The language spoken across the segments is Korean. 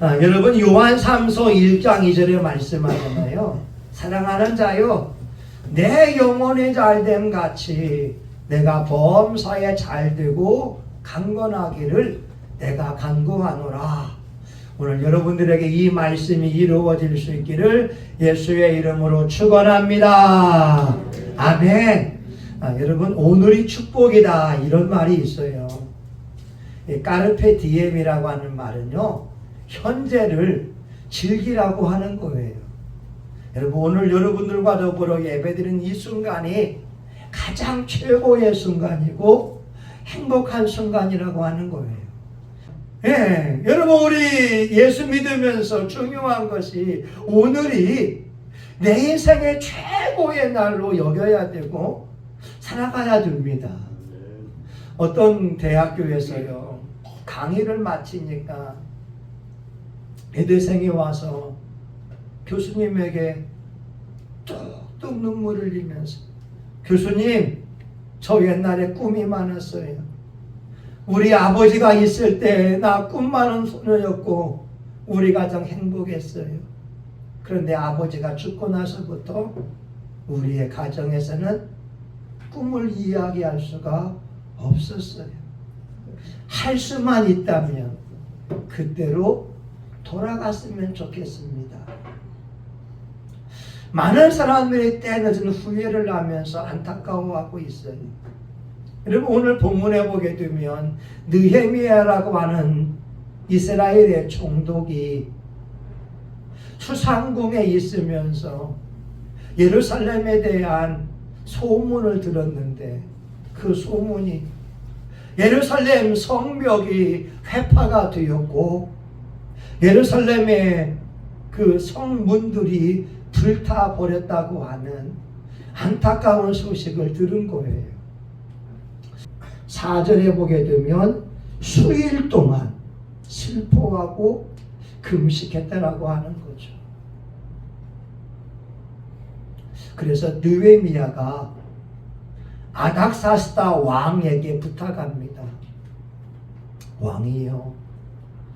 여러분 요한 3서 1장 2절에 말씀하잖아요. 사랑하는 자요, 내 영혼이 잘됨 같이 내가 범사에 잘되고 강건하기를 내가 간구하노라. 오늘 여러분들에게 이 말씀이 이루어질 수 있기를 예수의 이름으로 축원합니다. 아멘. 여러분 오늘이 축복이다 이런 말이 있어요. 까르페 디엠이라고 하는 말은요, 현재를 즐기라고 하는 거예요. 여러분 오늘 여러분들과 더불어 예배드리는 이 순간이 가장 최고의 순간이고 행복한 순간이라고 하는 거예요. 예, 여러분 우리 예수 믿으면서 중요한 것이 오늘이 내 인생의 최고의 날로 여겨야 되고 살아가야 됩니다. 어떤 대학교에서요, 강의를 마치니까 애대생이 와서 교수님에게 뚝뚝 눈물을 흘리면서, 교수님, 저 옛날에 꿈이 많았어요. 우리 아버지가 있을 때 나 꿈 많은 소녀였고 우리 가정 행복했어요. 그런데 아버지가 죽고 나서부터 우리의 가정에서는 꿈을 이야기할 수가 없었어요. 할 수만 있다면 그때로 돌아갔으면 좋겠습니다. 많은 사람들이 때늦은 후회를 하면서 안타까워하고 있어요. 여러분 오늘 본문에 보게 되면 느헤미야라고 하는 이스라엘의 총독이 수상궁에 있으면서 예루살렘에 대한 소문을 들었는데, 그 소문이 예루살렘 성벽이 회파가 되었고 예루살렘의 그 성문들이 불타버렸다고 하는 안타까운 소식을 들은 거예요. 4절에 보게 되면 수일 동안 슬퍼하고 금식했다라고 하는 거죠. 그래서 느헤미야가 아닥사스다 왕에게 부탁합니다. 왕이요,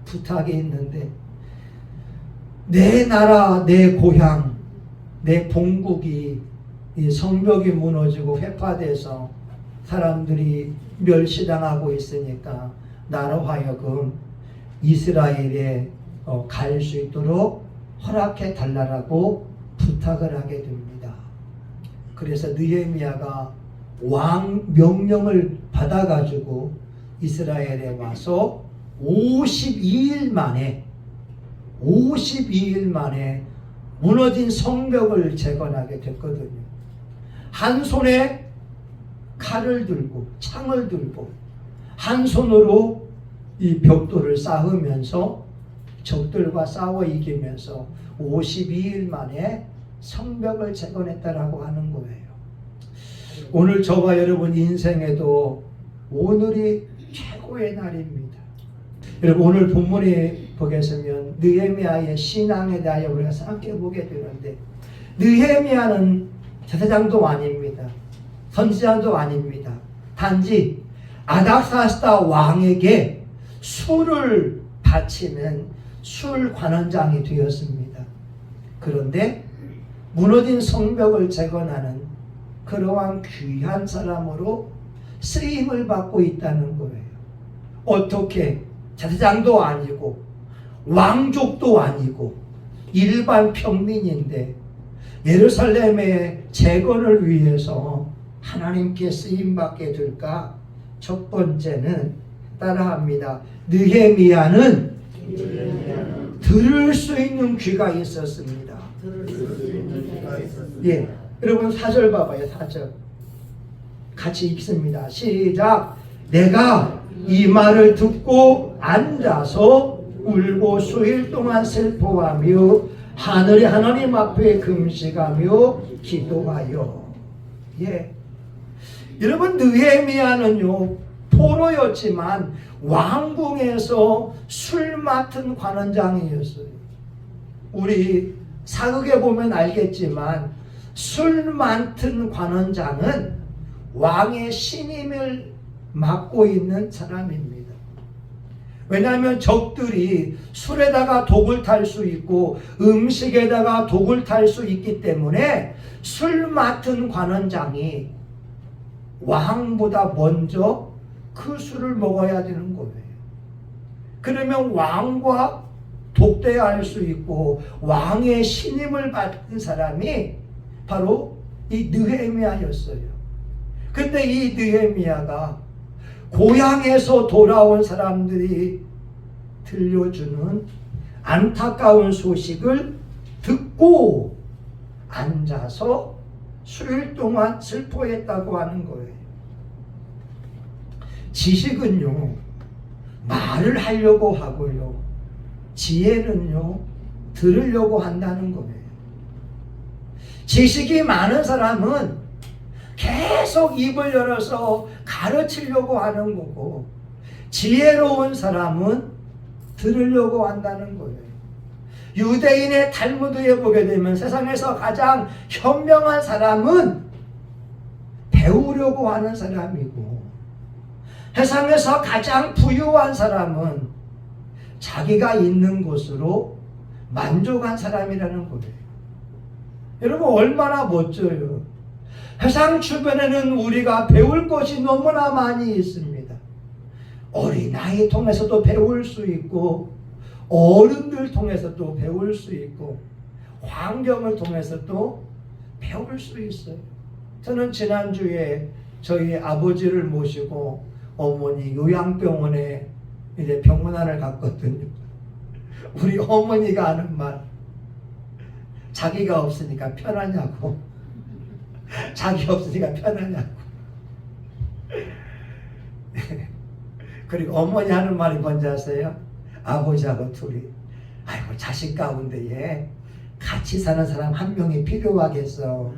부탁이 있는데 내 나라, 내 고향, 내 본국이 이 성벽이 무너지고 회파돼서 사람들이 멸시당하고 있으니까 나로 하여금 이스라엘에 갈 수 있도록 허락해 달라고 부탁을 하게 됩니다. 그래서 느헤미야가 왕 명령을 받아가지고 이스라엘에 와서 52일 만에 무너진 성벽을 재건하게 됐거든요. 한 손에 칼을 들고 창을 들고 한 손으로 이 벽돌을 쌓으면서 적들과 싸워 이기면서 52일 만에 성벽을 재건했다라고 하는 거예요. 오늘 저와 여러분 인생에도 오늘이 최고의 날입니다. 여러분 오늘 본문에 보겠으면 느헤미야의 신앙에 대하여 우리가 생각해 보게 되는데, 느헤미야는 제사장도 아닙니다. 선지자도 아닙니다. 단지 아닥사스다 왕에게 술을 바치는 술 관원장이 되었습니다. 그런데 무너진 성벽을 재건하는 그러한 귀한 사람으로 쓰임을 받고 있다는 거예요. 어떻게 제사장도 아니고 왕족도 아니고 일반 평민인데 예루살렘의 재건을 위해서 하나님께 쓰임받게 될까? 첫 번째는 따라합니다. 느헤미야는 들을 수 있는 귀가 있었습니다. 예, 여러분 4절 봐봐요. 4절 같이 읽습니다. 시작. 내가 이 말을 듣고 앉아서 울고 수일 동안 슬퍼하며 하늘의 하나님 앞에 금식하며 기도하여. 예, 여러분 느헤미야는요 포로였지만 왕궁에서 술 맡은 관원장이었어요. 우리 사극에 보면 알겠지만 술 맡은 관원장은 왕의 신임을 맡고 있는 사람입니다. 왜냐하면 적들이 술에다가 독을 탈 수 있고 음식에다가 독을 탈 수 있기 때문에 술 맡은 관원장이 왕보다 먼저 그 술을 먹어야 되는 거예요. 그러면 왕과 독대할 수 있고 왕의 신임을 받은 사람이 바로 이 느헤미야였어요. 근데 이 느헤미야가 고향에서 돌아온 사람들이 들려주는 안타까운 소식을 듣고 앉아서 수일 동안 슬퍼했다고 하는 거예요. 지식은요, 말을 하려고 하고요, 지혜는요, 들으려고 한다는 거예요. 지식이 많은 사람은 계속 입을 열어서 가르치려고 하는 거고, 지혜로운 사람은 들으려고 한다는 거예요. 유대인의 탈무드에 보게 되면 세상에서 가장 현명한 사람은 배우려고 하는 사람이고, 세상에서 가장 부유한 사람은 자기가 있는 곳으로 만족한 사람이라는 거예요. 여러분, 얼마나 멋져요. 세상 주변에는 우리가 배울 것이 너무나 많이 있습니다. 어린아이 통해서도 배울 수 있고, 어른들 통해서도 배울 수 있고, 환경을 통해서도 배울 수 있어요. 저는 지난주에 저희 아버지를 모시고 어머니 요양병원에 이제 병문안을 갔거든요. 우리 어머니가 하는 말, 자기가 없으니까 편하냐고. 자기 없으니까 편하냐고. 그리고 어머니 하는 말이 뭔지 아세요? 아버지하고 둘이, 아이고 자식 가운데에 같이 사는 사람 한 명이 필요하겠어.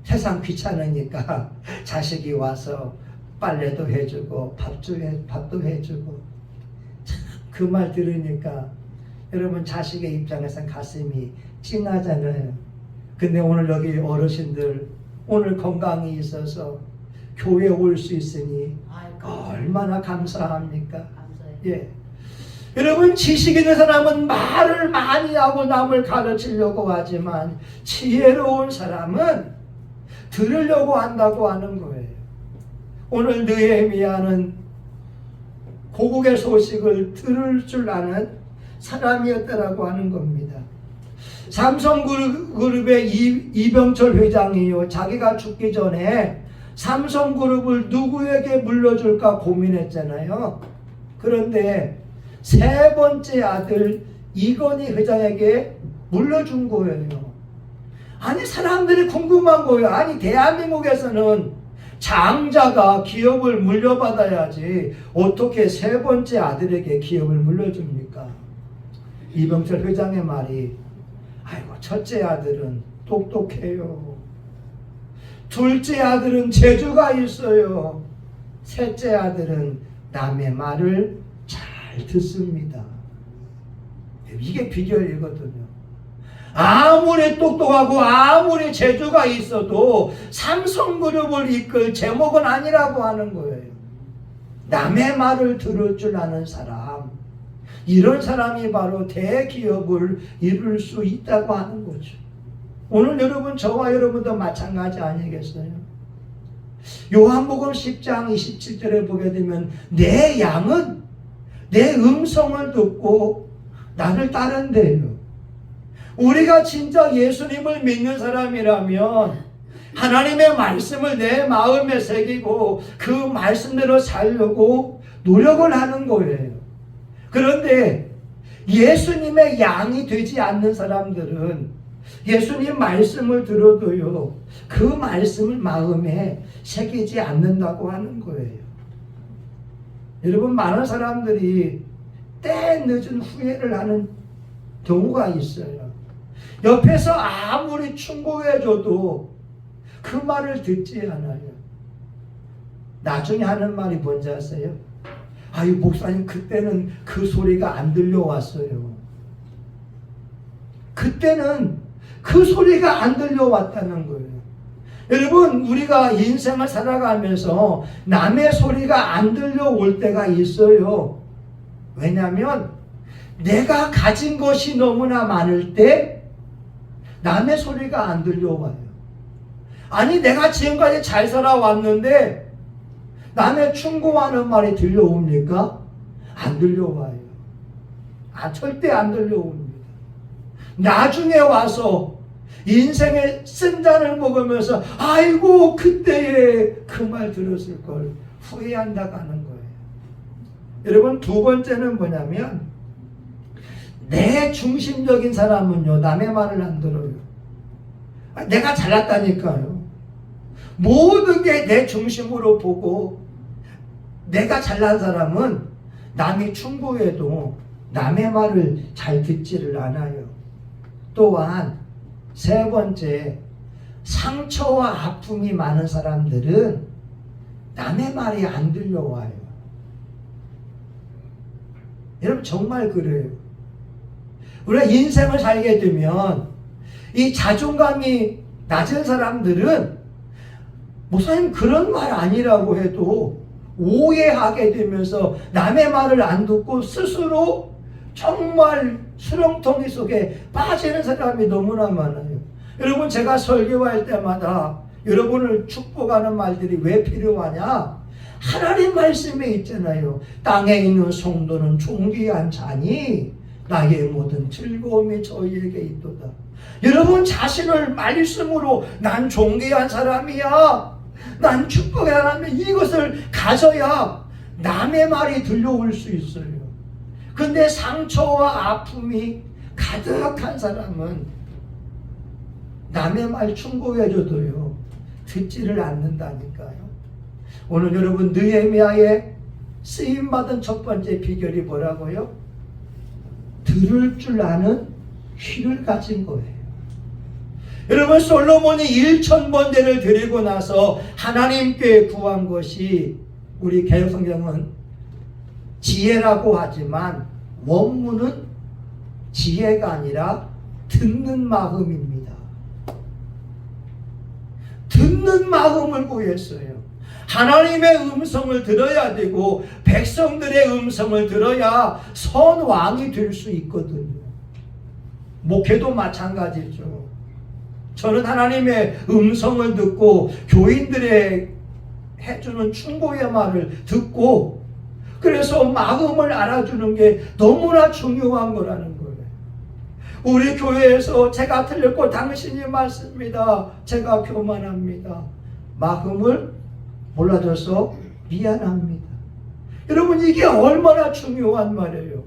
세상 귀찮으니까 자식이 와서 빨래도 해주고 밥도 해주고. 참 그 말 들으니까 여러분, 자식의 입장에선 가슴이 찡하잖아요. 근데 오늘 여기 어르신들 오늘 건강이 있어서 교회 올 수 있으니 얼마나 감사합니까? 예. 여러분, 지식 있는 사람은 말을 많이 하고 남을 가르치려고 하지만 지혜로운 사람은 들으려고 한다고 하는 거예요. 오늘 느헤미야는 고국의 소식을 들을 줄 아는 사람이었다라고 하는 겁니다. 삼성그룹의 이병철 회장이요, 자기가 죽기 전에 삼성그룹을 누구에게 물려줄까 고민했잖아요. 그런데 세 번째 아들 이건희 회장에게 물려준 거예요. 아니, 사람들이 궁금한 거예요. 아니, 대한민국에서는 장자가 기업을 물려받아야지 어떻게 세 번째 아들에게 기업을 물려줍니까? 이병철 회장의 말이, 아이고, 첫째 아들은 똑똑해요. 둘째 아들은 재주가 있어요. 셋째 아들은 남의 말을 잘 듣습니다. 이게 비결이거든요. 아무리 똑똑하고 아무리 재주가 있어도 삼성그룹을 이끌 제목은 아니라고 하는 거예요. 남의 말을 들을 줄 아는 사람, 이런 사람이 바로 대기업을 이룰 수 있다고 하는 거죠. 오늘 여러분, 저와 여러분도 마찬가지 아니겠어요? 요한복음 10장 27절에 보게 되면 내 양은 내 음성을 듣고 나를 따른대요. 우리가 진짜 예수님을 믿는 사람이라면 하나님의 말씀을 내 마음에 새기고 그 말씀대로 살려고 노력을 하는 거예요. 그런데 예수님의 양이 되지 않는 사람들은 예수님 말씀을 들어도요, 그 말씀을 마음에 새기지 않는다고 하는 거예요. 여러분, 많은 사람들이 때 늦은 후회를 하는 경우가 있어요. 옆에서 아무리 충고해줘도 그 말을 듣지 않아요. 나중에 하는 말이 뭔지 아세요? 아유, 목사님, 그때는 그 소리가 안 들려왔어요. 그때는 그 소리가 안 들려왔다는 거예요. 여러분, 우리가 인생을 살아가면서 남의 소리가 안 들려올 때가 있어요. 왜냐하면 내가 가진 것이 너무나 많을 때 남의 소리가 안 들려와요. 아니 내가 지금까지 잘 살아왔는데 남의 충고하는 말이 들려옵니까? 안 들려와요. 절대 안 들려옵니다. 나중에 와서 인생의 쓴잔을 먹으면서 아이고 그때에 그 말 들었을 걸 후회한다고 하는 거예요. 여러분 두 번째는 뭐냐면 내 중심적인 사람은요 남의 말을 안 들어요. 내가 잘났다니까요. 모든 게 내 중심으로 보고 내가 잘난 사람은 남이 충고해도 남의 말을 잘 듣지를 않아요. 또한 세 번째, 상처와 아픔이 많은 사람들은 남의 말이 안 들려와요. 여러분 정말 그래요. 우리가 인생을 살게 되면 이 자존감이 낮은 사람들은 목사님 그런 말 아니라고 해도 오해하게 되면서 남의 말을 안 듣고 스스로 정말 수렁텅이 속에 빠지는 사람이 너무나 많아요. 여러분 제가 설교할 때마다 여러분을 축복하는 말들이 왜 필요하냐? 하나님 말씀에 있잖아요. 땅에 있는 성도는 존귀한 자니 나의 모든 즐거움이 저희에게 있도다. 여러분 자신을 말씀으로 난 존귀한 사람이야, 난 축복의 사람이야, 이것을 가져야 남의 말이 들려올 수 있어요. 근데 상처와 아픔이 가득한 사람은 남의 말 충고해줘도요 듣지를 않는다니까요. 오늘 여러분 느헤미야의 쓰임받은 첫 번째 비결이 뭐라고요? 들을 줄 아는 귀를 가진 거예요. 여러분 솔로몬이 1000번제를 드리고 나서 하나님께 구한 것이 우리 개역성경은 지혜라고 하지만 원문은 지혜가 아니라 듣는 마음입니다. 듣는 마음을 구했어요. 하나님의 음성을 들어야 되고 백성들의 음성을 들어야 선왕이 될 수 있거든요. 목회도 마찬가지죠. 저는 하나님의 음성을 듣고 교인들의 해주는 충고의 말을 듣고 그래서 마음을 알아주는 게 너무나 중요한 거라는 거예요. 우리 교회에서 제가 틀렸고 당신이 맞습니다. 제가 교만합니다. 마음을 몰라줘서 미안합니다. 여러분 이게 얼마나 중요한 말이에요.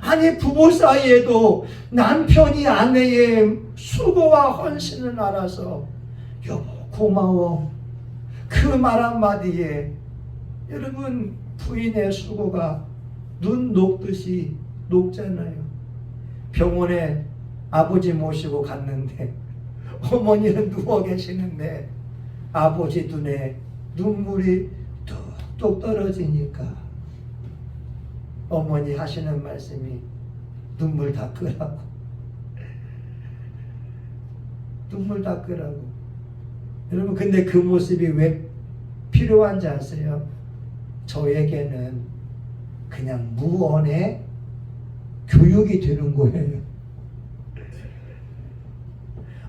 아니 부부 사이에도 남편이 아내의 수고와 헌신을 알아서 여보 고마워 그 말 한마디에 여러분 부인의 수고가 눈 녹듯이 녹잖아요. 병원에 아버지 모시고 갔는데 어머니는 누워 계시는데 아버지 눈에 눈물이 뚝뚝 떨어지니까 어머니 하시는 말씀이 눈물 닦으라고, 눈물 닦으라고. 여러분 근데 그 모습이 왜 필요한지 아세요? 저에게는 그냥 무언의 교육이 되는 거예요.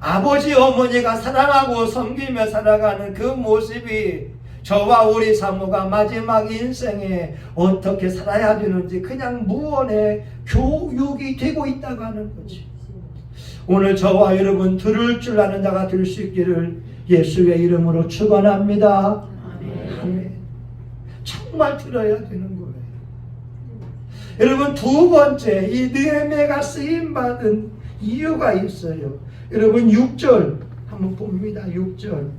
아버지 어머니가 사랑하고 섬기며 살아가는 그 모습이 저와 우리 사모가 마지막 인생에 어떻게 살아야 되는지 그냥 무언의 교육이 되고 있다고 하는 거지. 오늘 저와 여러분 들을 줄 아는 자가 될 수 있기를 예수의 이름으로 축원합니다. 아멘. 정말 들어야 되는 거예요. 여러분 두 번째 이 느헤미야가 쓰임받은 이유가 있어요. 여러분 6절 한번 봅니다. 6절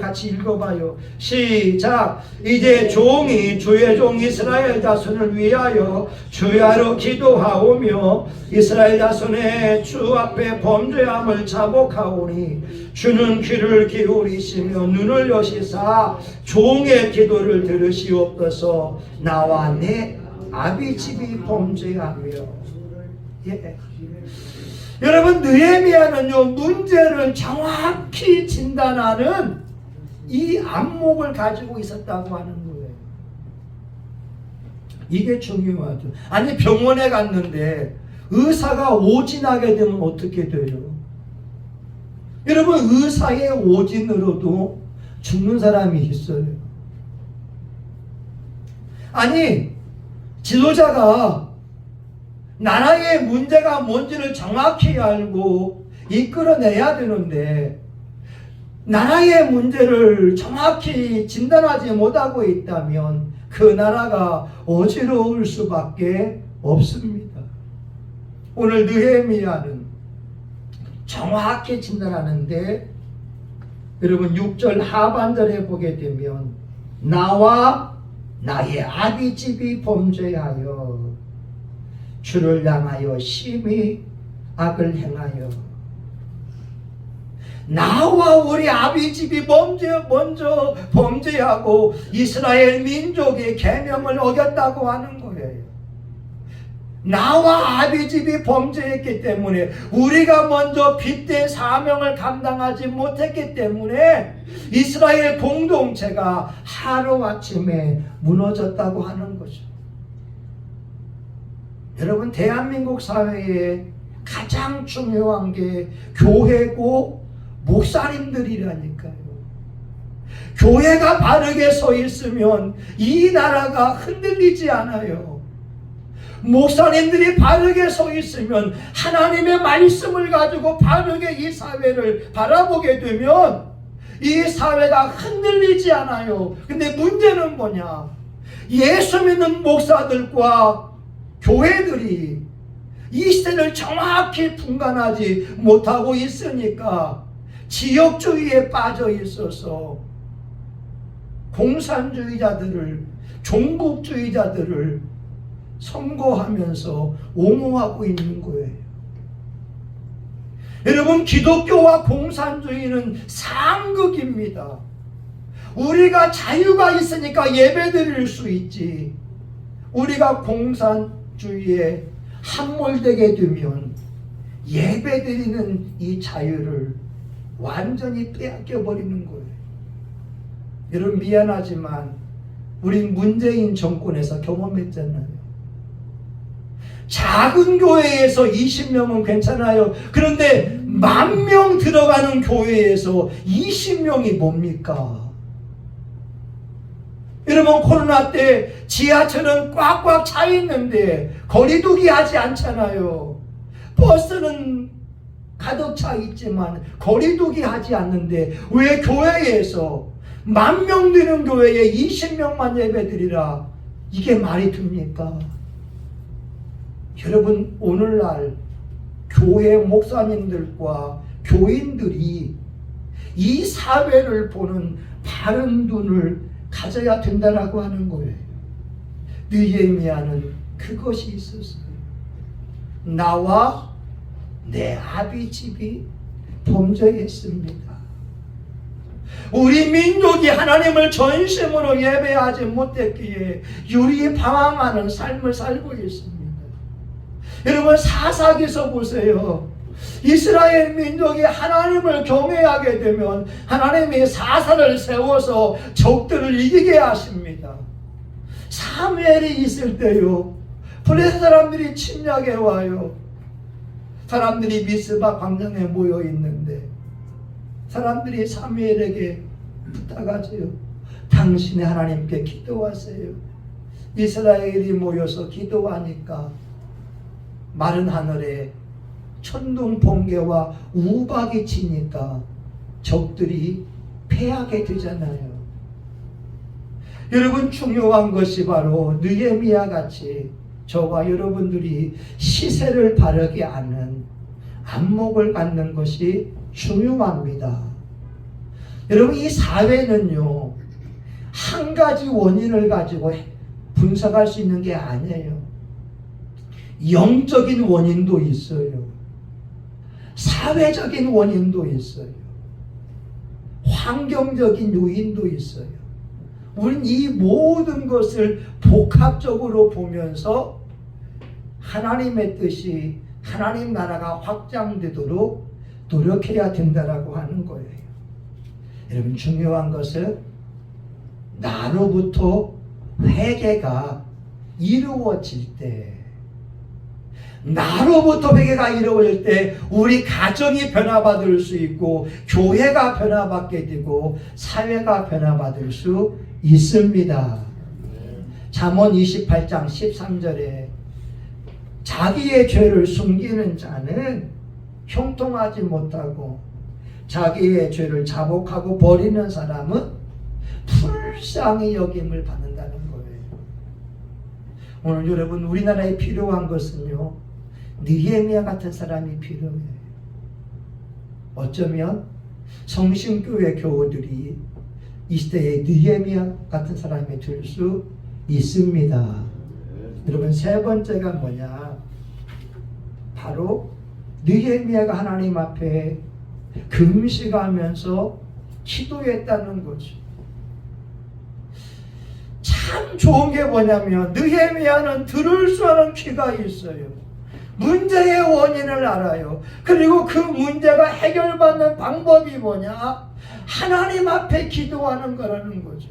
같이 읽어봐요. 시작. 이제 종이 주의 종 이스라엘 자손을 위하여 주야로 기도하오며 이스라엘 자손의 주 앞에 범죄함을 자복하오니 주는 귀를 기울이시며 눈을 여시사 종의 기도를 들으시옵소서. 나와 내 아비 집이 범죄하며. 예. 여러분 느헤미야는요 문제를 정확히 진단하는 이 안목을 가지고 있었다고 하는 거예요. 이게 중요하죠. 아니 병원에 갔는데 의사가 오진하게 되면 어떻게 돼요? 여러분 의사의 오진으로도 죽는 사람이 있어요. 아니 지도자가 나라의 문제가 뭔지를 정확히 알고 이끌어내야 되는데 나라의 문제를 정확히 진단하지 못하고 있다면 그 나라가 어지러울 수밖에 없습니다. 오늘 느헤미야는 정확히 진단하는데 여러분 6절 하반절에 보게 되면 나와 나의 아비집이 범죄하여 주를 향하여 심히 악을 행하여 나와 우리 아비집이 먼저 범죄하고 이스라엘 민족의 계명을 어겼다고 하는 거예요. 나와 아비집이 범죄했기 때문에 우리가 먼저 빚된 사명을 감당하지 못했기 때문에 이스라엘 공동체가 하루아침에 무너졌다고 하는 거죠. 여러분 대한민국 사회에 가장 중요한 게 교회고 목사님들이라니까요. 교회가 바르게 서 있으면 이 나라가 흔들리지 않아요. 목사님들이 바르게 서 있으면 하나님의 말씀을 가지고 바르게 이 사회를 바라보게 되면 이 사회가 흔들리지 않아요. 근데 문제는 뭐냐? 예수 믿는 목사들과 교회들이 이 시대를 정확히 분간하지 못하고 있으니까 지역주의에 빠져 있어서 공산주의자들을 종북주의자들을 선거하면서 옹호하고 있는 거예요. 여러분 기독교와 공산주의는 상극입니다. 우리가 자유가 있으니까 예배드릴 수 있지 우리가 공산주의에 함몰되게 되면 예배드리는 이 자유를 완전히 빼앗겨 버리는 거예요. 여러분 미안하지만 우린 문재인 정권에서 경험했잖아요. 작은 교회에서 20명은 괜찮아요. 그런데 10,000명 들어가는 교회에서 20명이 뭡니까? 여러분 코로나 때 지하철은 꽉꽉 차 있는데 거리두기 하지 않잖아요. 버스는 가득 차 있지만 거리두기 하지 않는데 왜 교회에서 10,000명 되는 교회에 20명만 예배드리라 이게 말이 됩니까? 여러분 오늘날 교회 목사님들과 교인들이 이 사회를 보는 바른 눈을 가져야 된다라고 하는 거예요. 느헤미야는 그것이 있었어요. 나와 내 아비집이 범죄했습니다. 우리 민족이 하나님을 전심으로 예배하지 못했기에 유리방황하는 삶을 살고 있습니다. 여러분 사사기서 보세요. 이스라엘 민족이 하나님을 경외하게 되면 하나님이 사사를 세워서 적들을 이기게 하십니다. 사무엘이 있을 때요 블레셋 사람들이 침략해 와요. 사람들이 미스바 광장에 모여 있는데 사람들이 사무엘에게 부탁하세요. 당신의 하나님께 기도하세요. 이스라엘이 모여서 기도하니까 마른 하늘에 천둥 번개와 우박이 치니까 적들이 패하게 되잖아요. 여러분 중요한 것이 바로 느헤미야 같이 저와 여러분들이 시세를 바르게 아는 안목을 갖는 것이 중요합니다. 여러분 이 사회는요 한 가지 원인을 가지고 분석할 수 있는 게 아니에요. 영적인 원인도 있어요. 사회적인 원인도 있어요. 환경적인 요인도 있어요. 우리는 이 모든 것을 복합적으로 보면서 하나님의 뜻이 하나님 나라가 확장되도록 노력해야 된다라고 하는 거예요. 여러분 중요한 것은 나로부터 회개가 이루어질 때, 나로부터 회개가 이루어질 때 우리 가정이 변화받을 수 있고 교회가 변화받게 되고 사회가 변화받을 수 있습니다. 잠언 28장 13절에 자기의 죄를 숨기는 자는 형통하지 못하고 자기의 죄를 자복하고 버리는 사람은 불쌍히 여김을 받는다는 거예요. 오늘 여러분, 우리나라에 필요한 것은요, 느헤미야 같은 사람이 필요해요. 어쩌면 성신교회 교우들이 이 시대에 느헤미야 같은 사람이 될 수 있습니다. 여러분, 세 번째가 뭐냐? 바로 느헤미야가 하나님 앞에 금식하면서 기도했다는 거죠. 참 좋은 게 뭐냐면 느헤미야는 들을 수 없는 귀가 있어요. 문제의 원인을 알아요. 그리고 그 문제가 해결받는 방법이 뭐냐? 하나님 앞에 기도하는 거라는 거죠.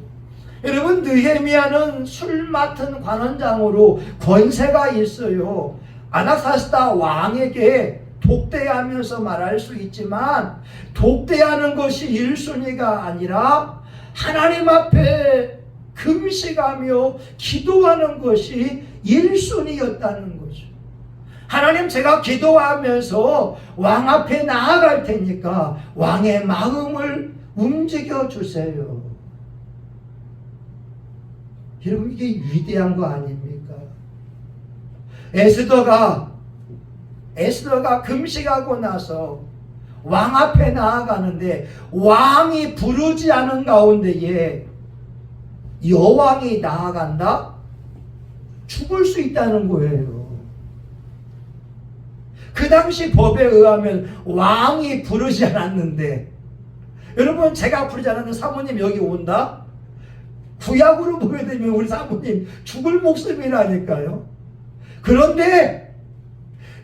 여러분, 느헤미야는 술 맡은 관원장으로 권세가 있어요. 아닥사스다 왕에게 독대하면서 말할 수 있지만 독대하는 것이 1순위가 아니라 하나님 앞에 금식하며 기도하는 것이 1순위였다는 거죠. 하나님, 제가 기도하면서 왕 앞에 나아갈 테니까 왕의 마음을 움직여 주세요. 여러분, 이게 위대한 거 아닙니까? 에스더가 금식하고 나서 왕 앞에 나아가는데 왕이 부르지 않은 가운데에 여왕이 나아간다? 죽을 수 있다는 거예요. 그 당시 법에 의하면 왕이 부르지 않았는데, 여러분, 제가 부르지 않았는데 사모님 여기 온다? 구약으로 보게 되면 우리 사모님 죽을 목숨이라니까요. 그런데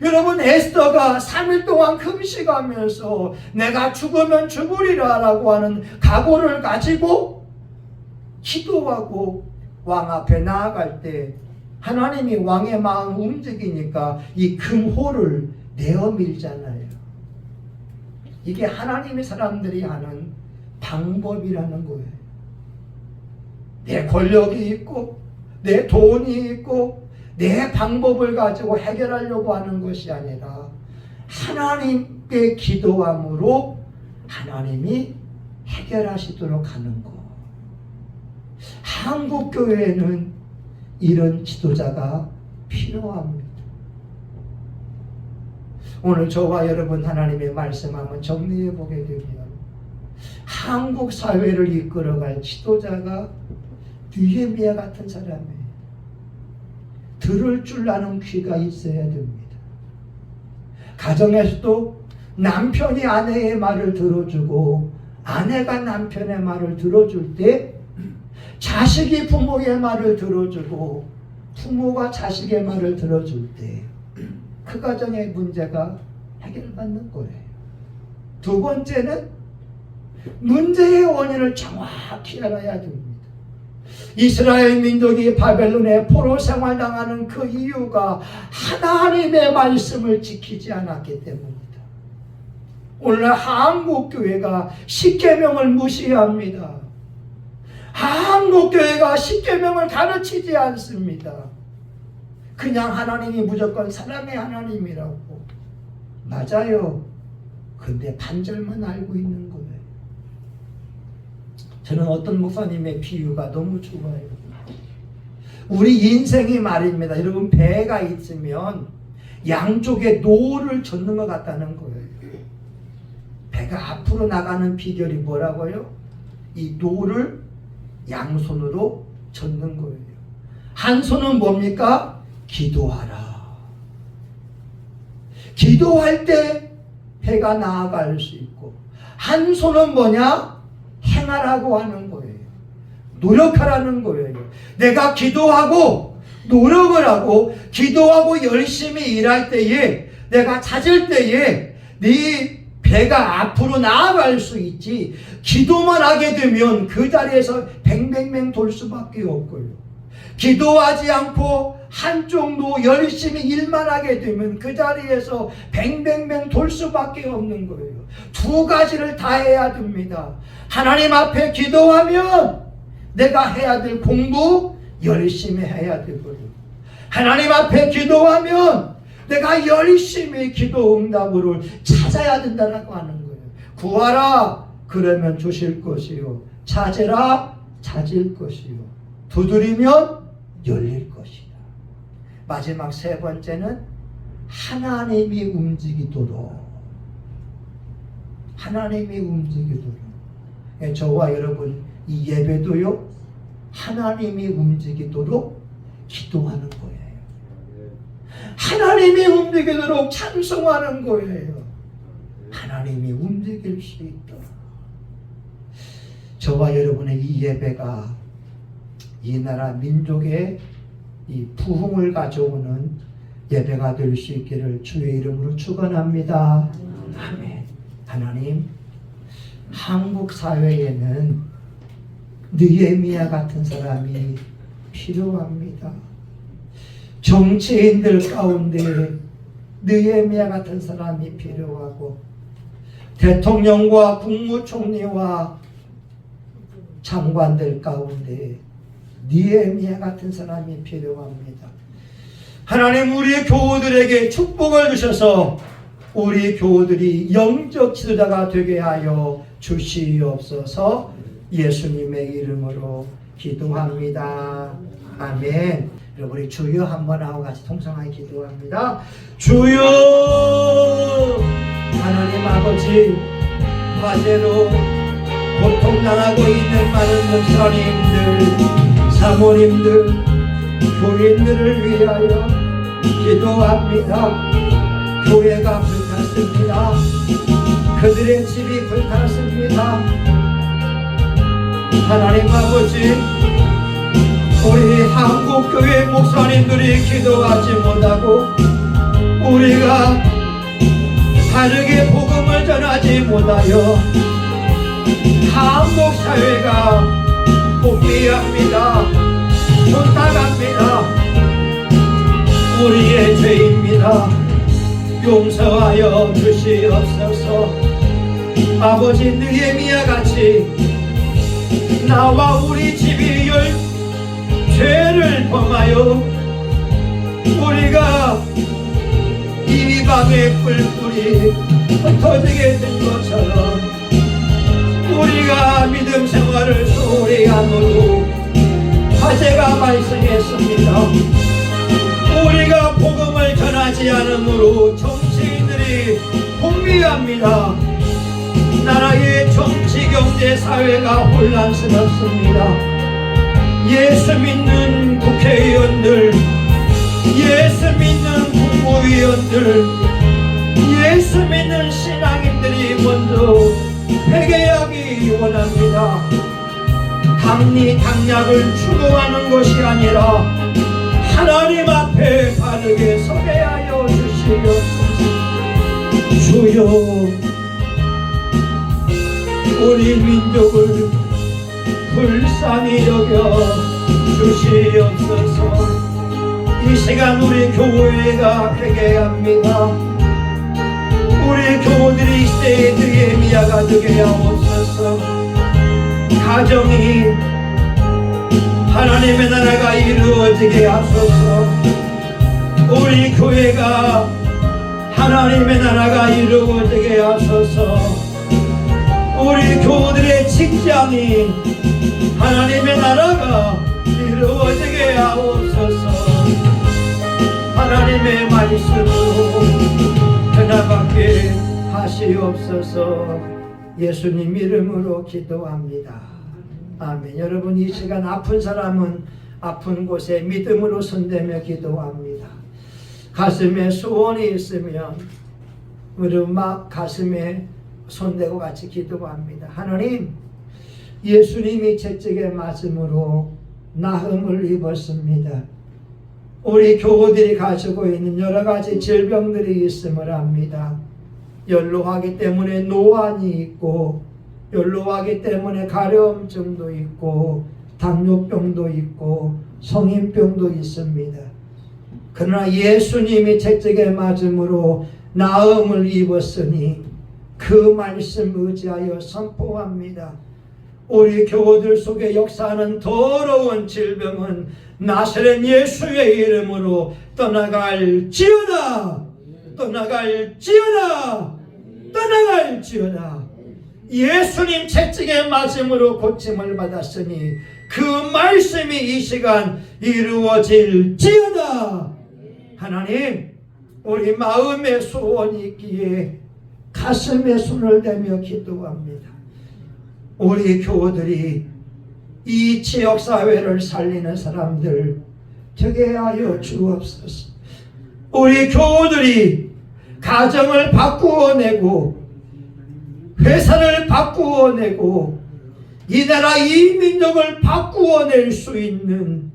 여러분, 에스더가 3일 동안 금식하면서 내가 죽으면 죽으리라 라고 하는 각오를 가지고 기도하고 왕 앞에 나아갈 때 하나님이 왕의 마음 움직이니까 이 금호를 내어밀잖아요. 이게 하나님의 사람들이 하는 방법이라는 거예요. 내 권력이 있고 내 돈이 있고 내 방법을 가지고 해결하려고 하는 것이 아니라 하나님께 기도함으로 하나님이 해결하시도록 하는 것. 한국 교회에는 이런 지도자가 필요합니다. 오늘 저와 여러분 하나님의 말씀 한번 정리해 보게 되면 한국 사회를 이끌어갈 지도자가 느헤미야 같은 사람이에요. 들을 줄 아는 귀가 있어야 됩니다. 가정에서도 남편이 아내의 말을 들어주고 아내가 남편의 말을 들어줄 때 자식이 부모의 말을 들어주고 부모가 자식의 말을 들어줄 때 그 가정의 문제가 해결받는 거예요. 두 번째는 문제의 원인을 정확히 알아야 됩니다. 이스라엘 민족이 바벨론에 포로 생활당하는 그 이유가 하나님의 말씀을 지키지 않았기 때문입니다. 오늘 한국교회가 십계명을 무시합니다. 한국교회가 십계명을 가르치지 않습니다. 그냥 하나님이 무조건 사랑의 하나님이라고. 맞아요. 근데 반절만 알고 있는 거예요. 저는 어떤 목사님의 비유가 너무 좋아요. 우리 인생이 말입니다. 여러분, 배가 있으면 양쪽에 노를 젓는 것 같다는 거예요. 배가 앞으로 나가는 비결이 뭐라고요? 이 노를 양손으로 젓는 거예요. 한 손은 뭡니까? 기도하라. 기도할 때 배가 나아갈 수 있고, 한 손은 뭐냐? 행하라고 하는 거예요. 노력하라는 거예요. 내가 기도하고 노력을 하고 기도하고 열심히 일할 때에, 내가 찾을 때에 네 배가 앞으로 나아갈 수 있지, 기도만 하게 되면 그 자리에서 뱅뱅뱅 돌 수밖에 없고요. 기도하지 않고 한쪽도 열심히 일만 하게 되면 그 자리에서 뱅뱅뱅 돌 수밖에 없는 거예요. 두 가지를 다 해야 됩니다. 하나님 앞에 기도하면 내가 해야 될 공부 열심히 해야 되거든요. 하나님 앞에 기도하면 내가 열심히 기도 응답을 찾아야 된다고 하는 거예요. 구하라 그러면 주실 것이요, 찾으라 찾을 것이요, 두드리면 열릴 것이다. 마지막 세 번째는 하나님이 움직이도록, 하나님이 움직이도록. 저와 여러분 이 예배도요, 하나님이 움직이도록 기도하는 거예요. 하나님이 움직이도록 찬송하는 거예요. 하나님이 움직일 수 있다. 저와 여러분의 이 예배가 이 나라 민족의 이 부흥을 가져오는 예배가 될 수 있기를 주의 이름으로 축원합니다. 아멘. 하나님, 한국 사회에는 느헤미야 같은 사람이 필요합니다. 정치인들 가운데 느헤미야 같은 사람이 필요하고, 대통령과 국무총리와 장관들 가운데 느헤미야 같은 사람이 필요합니다. 하나님, 우리 교우들에게 축복을 주셔서 우리 교우들이 영적 지도자가 되게 하여 주시옵소서. 예수님의 이름으로 기도합니다. 아멘. 여러분, 우리 주여 한번 하고 같이 통성하게 기도합니다. 주여, 하나님 아버지, 화재로 고통당하고 있는 많은 목사님들, 사모님들, 교인들을 위하여 기도합니다. 교회가 불탔습니다. 그들의 집이 불탔습니다. 하나님 아버지, 우리 한국교회 목사님들이 기도하지 못하고 우리가 바르게 복음을 전하지 못하여 한국 사회가 포기합니다. 쫓아갑니다. 우리의 죄입니다. 용서하여 주시옵소서. 아버지, 느헤미야 같이 나와 우리 집이 죄를 범하여 우리가 이방의 뿔뿔이 흩어지게 된 것처럼 우리가 믿음 생활을 소홀히 함으로 화재가 발생했습니다. 우리가 복음을 전하지 않으므로 정치인들이 폭리합니다. 나라의 정치, 경제, 사회가 혼란스럽습니다. 예수 믿는 국회의원들, 예수 믿는 국무위원들, 예수 믿는 신앙인들이 먼저 회개하기 원합니다. 당리당략을 추구하는 것이 아니라 하나님 앞에 바르게 서게 하여 주시옵소서. 주여, 우리 민족을 불쌍히 여겨 주시옵소서. 이 시간 우리 교회가 회개합니다. 우리 교우들이 이 시대의 느헤미야가 되게 하옵소서. 가정이 하나님의 나라가 이루어지게 하소서. 우리 교회가 하나님의 나라가 이루어지게 하소서. 우리 교우들의 직장이 하나님의 나라가 이루어지게 하옵소서. 하나님의 말씀으로 변화받게 하시옵소서. 예수님 이름으로 기도합니다. 아멘. 여러분, 이 시간 아픈 사람은 아픈 곳에 믿음으로 손대며 기도합니다. 가슴에 소원이 있으면 무릎 막 가슴에 손대고 같이 기도합니다. 하나님, 예수님이 채찍에 맞음으로 나음을 입었습니다. 우리 교우들이 가지고 있는 여러 가지 질병들이 있음을 압니다. 연로하기 때문에 노안이 있고, 연로하기 때문에 가려움증도 있고, 당뇨병도 있고, 성인병도 있습니다. 그러나 예수님이 채찍에 맞음으로 나음을 입었으니 그 말씀 의지하여 선포합니다. 우리 교우들 속에 역사하는 더러운 질병은 나사렛 예수의 이름으로 떠나갈지어다. 떠나갈지어다. 떠나갈지어다. 예수님 채찍에 맞음으로 고침을 받았으니 그 말씀이 이 시간 이루어질지어다. 하나님, 우리 마음에 소원이 있기에 가슴에 손을 대며 기도합니다. 우리 교우들이 이 지역사회를 살리는 사람들 되게 하여 주옵소서. 우리 교우들이 가정을 바꾸어내고 회사를 바꾸어내고 이 나라 이 민족을 바꾸어낼 수 있는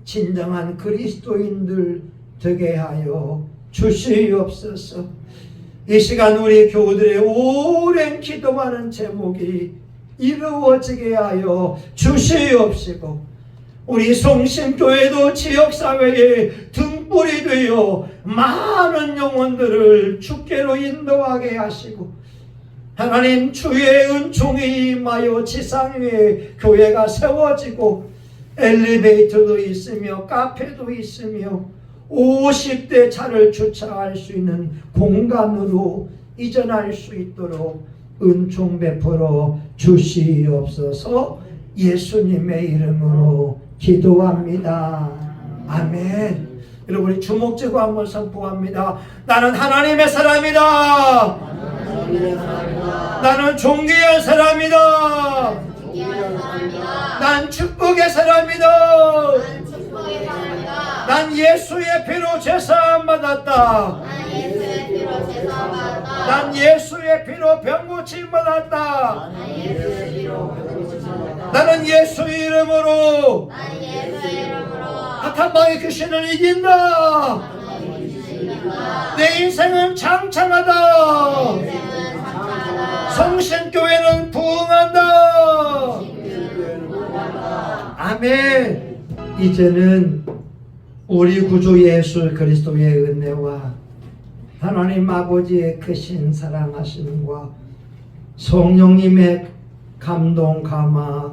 진정한 그리스도인들 되게 하여 주시옵소서. 이 시간 우리 교우들의 오랜 기도하는 제목이 이루어지게 하여 주시옵시고, 우리 송심교회도 지역사회의 등불이 되어 많은 영혼들을 주께로 인도하게 하시고, 하나님 주의 은총이 임하여 지상 위에 교회가 세워지고 엘리베이터도 있으며 카페도 있으며 50대 차를 주차할 수 있는 공간으로 이전할 수 있도록 은총 베풀어 주시옵소서. 예수님의 이름으로 기도합니다. 아멘. 여러분, 우리 주목지고 한번 선포합니다. 나는 하나님의 사람이다. 나는 존귀한 사람이다. 난 축복의 사람이다. 난 예수의 피로 제사함 받았다. 난 예수의 피로 병고침 받았다. 나는 예수 이름으로 악한 마의 귀신을 이긴다. 내 인생은 장창하다. 성신교회는 부흥한다. 아멘. 이제는 우리 구주 예수 그리스도의 은혜와 하나님 아버지의 크신 사랑하심과 성령님의 감동, 감화,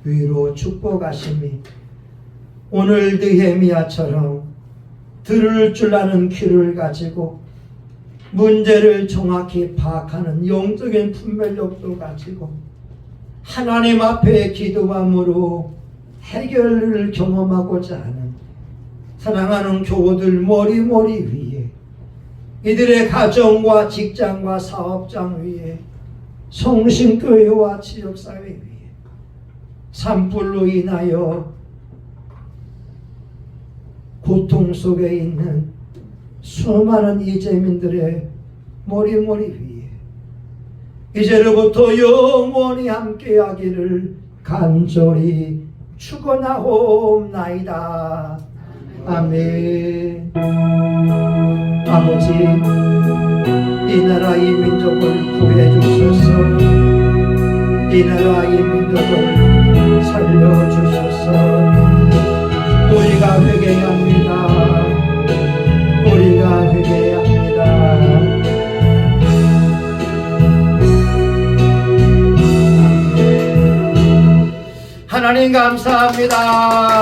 위로, 축복하심이 오늘 느헤미야처럼 들을 줄 아는 귀를 가지고 문제를 정확히 파악하는 영적인 분별력도 가지고 하나님 앞에 기도함으로 해결을 경험하고자 하는 사랑하는 교우들 머리 위에, 이들의 가정과 직장과 사업장 위에, 성신교회와 지역사회 위에 산불로 인하여 고통 속에 있는 수많은 이재민들의 머리 위에 이제로부터 영원히 함께하기를 간절히 축원하옵나이다. 아멘. 아버지, 이 나라 이 민족을 구해 주소서. 이 나라 이 민족을 살려 주소서. 우리가 회개합니다. 우리가 회개합니다. 하나님 감사합니다.